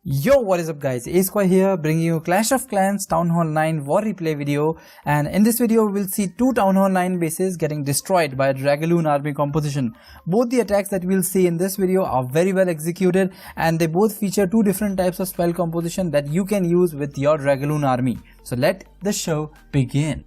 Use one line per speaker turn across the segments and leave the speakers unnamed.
Yo, what is up guys, Asquare here, bringing you Clash of Clans Town Hall 9 war replay video. And in this video we'll see two Town Hall 9 bases getting destroyed by a Drag-Loon army composition. Both the attacks that we'll see in this video are very well executed, and they both feature two different types of spell composition that you can use with your Drag-Loon army. So let the show begin.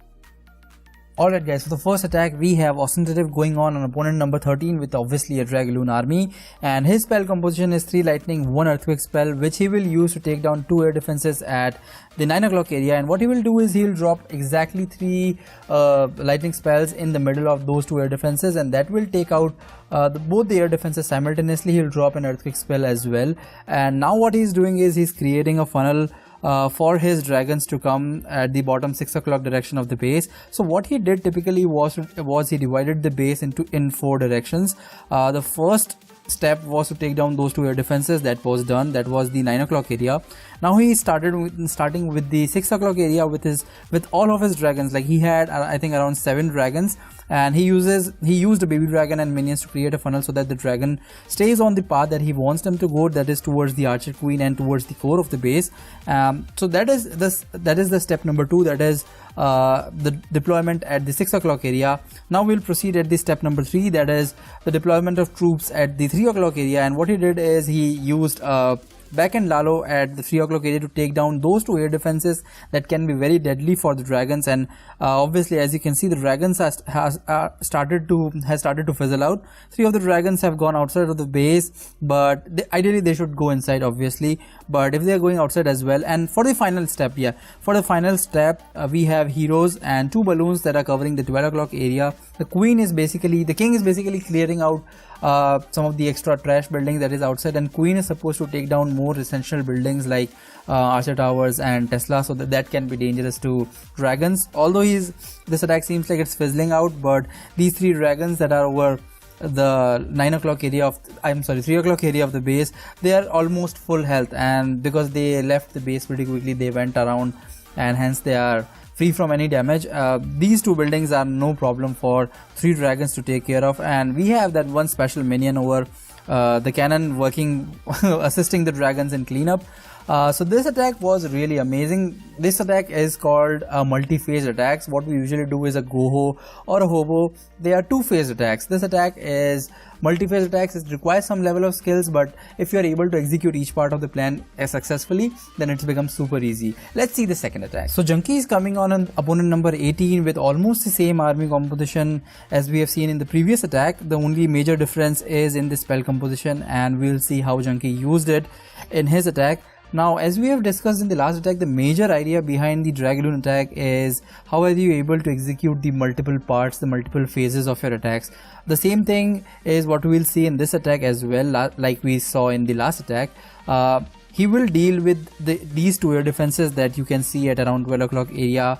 Alright guys, for the first attack we have Ostentative going on opponent number 13 with obviously a Drag-Loon army, and his spell composition is 3 lightning, 1 earthquake spell, which he will use to take down 2 air defenses at the 9 o'clock area. And what he will do is he'll drop exactly 3 lightning spells in the middle of those 2 air defenses, and that will take out both the air defenses simultaneously. He'll drop an earthquake spell as well, and now what he's doing is he's creating a funnel for his dragons to come at the bottom 6 o'clock direction of the base. So what he did typically was he divided the base in 4 directions. The first step was to take down those 2 air defenses. That was done. That was the 9 o'clock area. Now he starting with the 6 o'clock area with all of his dragons. Like he had I think around 7 dragons, and he used a baby dragon and minions to create a funnel so that the dragon stays on the path that he wants them to go, that is towards the archer queen and towards the core of the base. So that is the step number 2, that is the deployment at the 6 o'clock area. Now we'll proceed at the step number 3, that is the deployment of troops at the 3 o'clock area. And what he did is he used back and Lalo at the 3 o'clock area to take down those 2 air defenses that can be very deadly for the dragons. And obviously, as you can see, the dragons has started to fizzle out. 3 of the dragons have gone outside of the base, but ideally they should go inside obviously, but if they are going outside as well. And for the final step, we have heroes and 2 balloons that are covering the 12 o'clock area. The king is basically clearing out some of the extra trash buildings that is outside, and queen is supposed to take down more essential buildings like archer towers and Tesla, so that can be dangerous to dragons. Although this attack seems like it's fizzling out, but these 3 dragons that are over the 3 o'clock area of the base, they are almost full health, and because they left the base pretty quickly, they went around, and hence they are free from any damage. These 2 buildings are no problem for 3 dragons to take care of, and we have that one special minion over the cannon working assisting the dragons in cleanup. So this attack was really amazing. This attack is called multi-phase attacks. What we usually do is a goho or a hobo. They are 2-phase attacks. This attack is multi-phase attacks. It requires some level of skills, but if you are able to execute each part of the plan successfully, then it becomes super easy. Let's see the second attack. So Junkie is coming on opponent number 18 with almost the same army composition as we have seen in the previous attack. The only major difference is in the spell composition, and we'll see how Junkie used it in his attack. Now, as we have discussed in the last attack, the major idea behind the Drag-Loon attack is how are you able to execute the multiple parts, the multiple phases of your attacks. The same thing is what we will see in this attack as well, like we saw in the last attack. He will deal with these 2 air defenses that you can see at around 12 o'clock area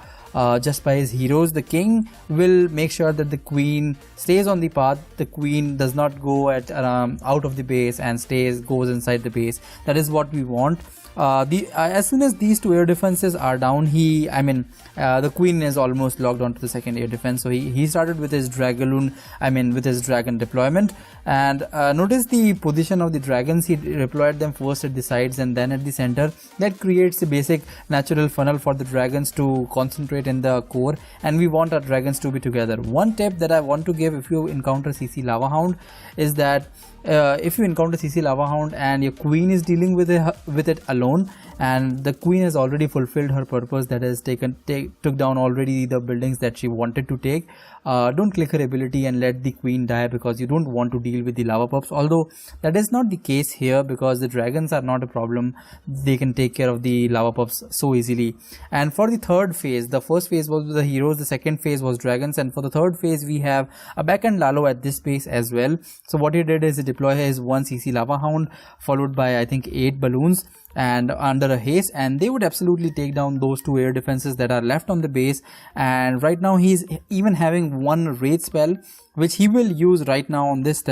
just by his heroes. The king will make sure that the queen stays on the path. The queen does not go out of the base and goes inside the base. That is what we want. As soon as these 2 air defenses are down, the queen is almost locked onto the second air defense. So he started with his Drag-Loon, with his dragon deployment. And notice the position of the dragons. He deployed them first at the sides and then at the center. That creates a basic natural funnel for the dragons to concentrate in the core, and we want our dragons to be together. One tip that I want to give if you encounter CC Lava Hound is that if you encounter CC Lava Hound and your queen is dealing with it alone, and the queen has already fulfilled her purpose, that is took down already the buildings that she wanted to take, don't click her ability and let the queen die, because you don't want to deal with the lava pups. Although that is not the case here, because the dragons are not a problem. They can take care of the lava pups so easily. And for the third phase, the first phase was the heroes, the second phase was dragons, and for the third phase we have a backhand Lalo at this base as well. So what he did is he deployed his 1 CC Lava Hound followed by I think 8 balloons and under a haste, and they would absolutely take down those 2 air defenses that are left on the base. And right now he's even having 1 raid spell, which he will use right now on this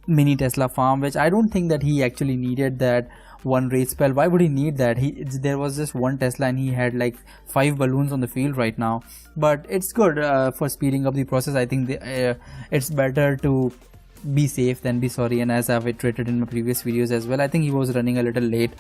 mini Tesla farm, which I don't think that he actually needed that 1 raid spell. Why would he need that? There was just 1 Tesla and he had like 5 balloons on the field right now. But it's good for speeding up the process. I think it's better to be safe than be sorry. And as I've iterated in my previous videos as well, I think he was running a little late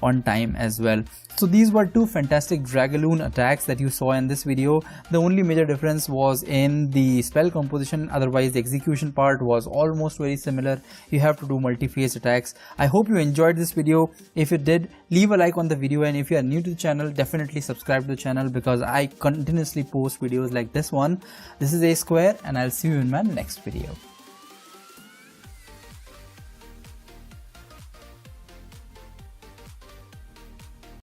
on time as well. So these were two fantastic Drag-Loon attacks that you saw in this video. The only major difference was in the spell composition, otherwise the execution part was almost very similar. You have to do multi-phase attacks. I hope you enjoyed this video. If you did, leave a like on the video, and if you are new to the channel, definitely subscribe to the channel because I continuously post videos like this one. This is Asquare, and I'll see you in my next video.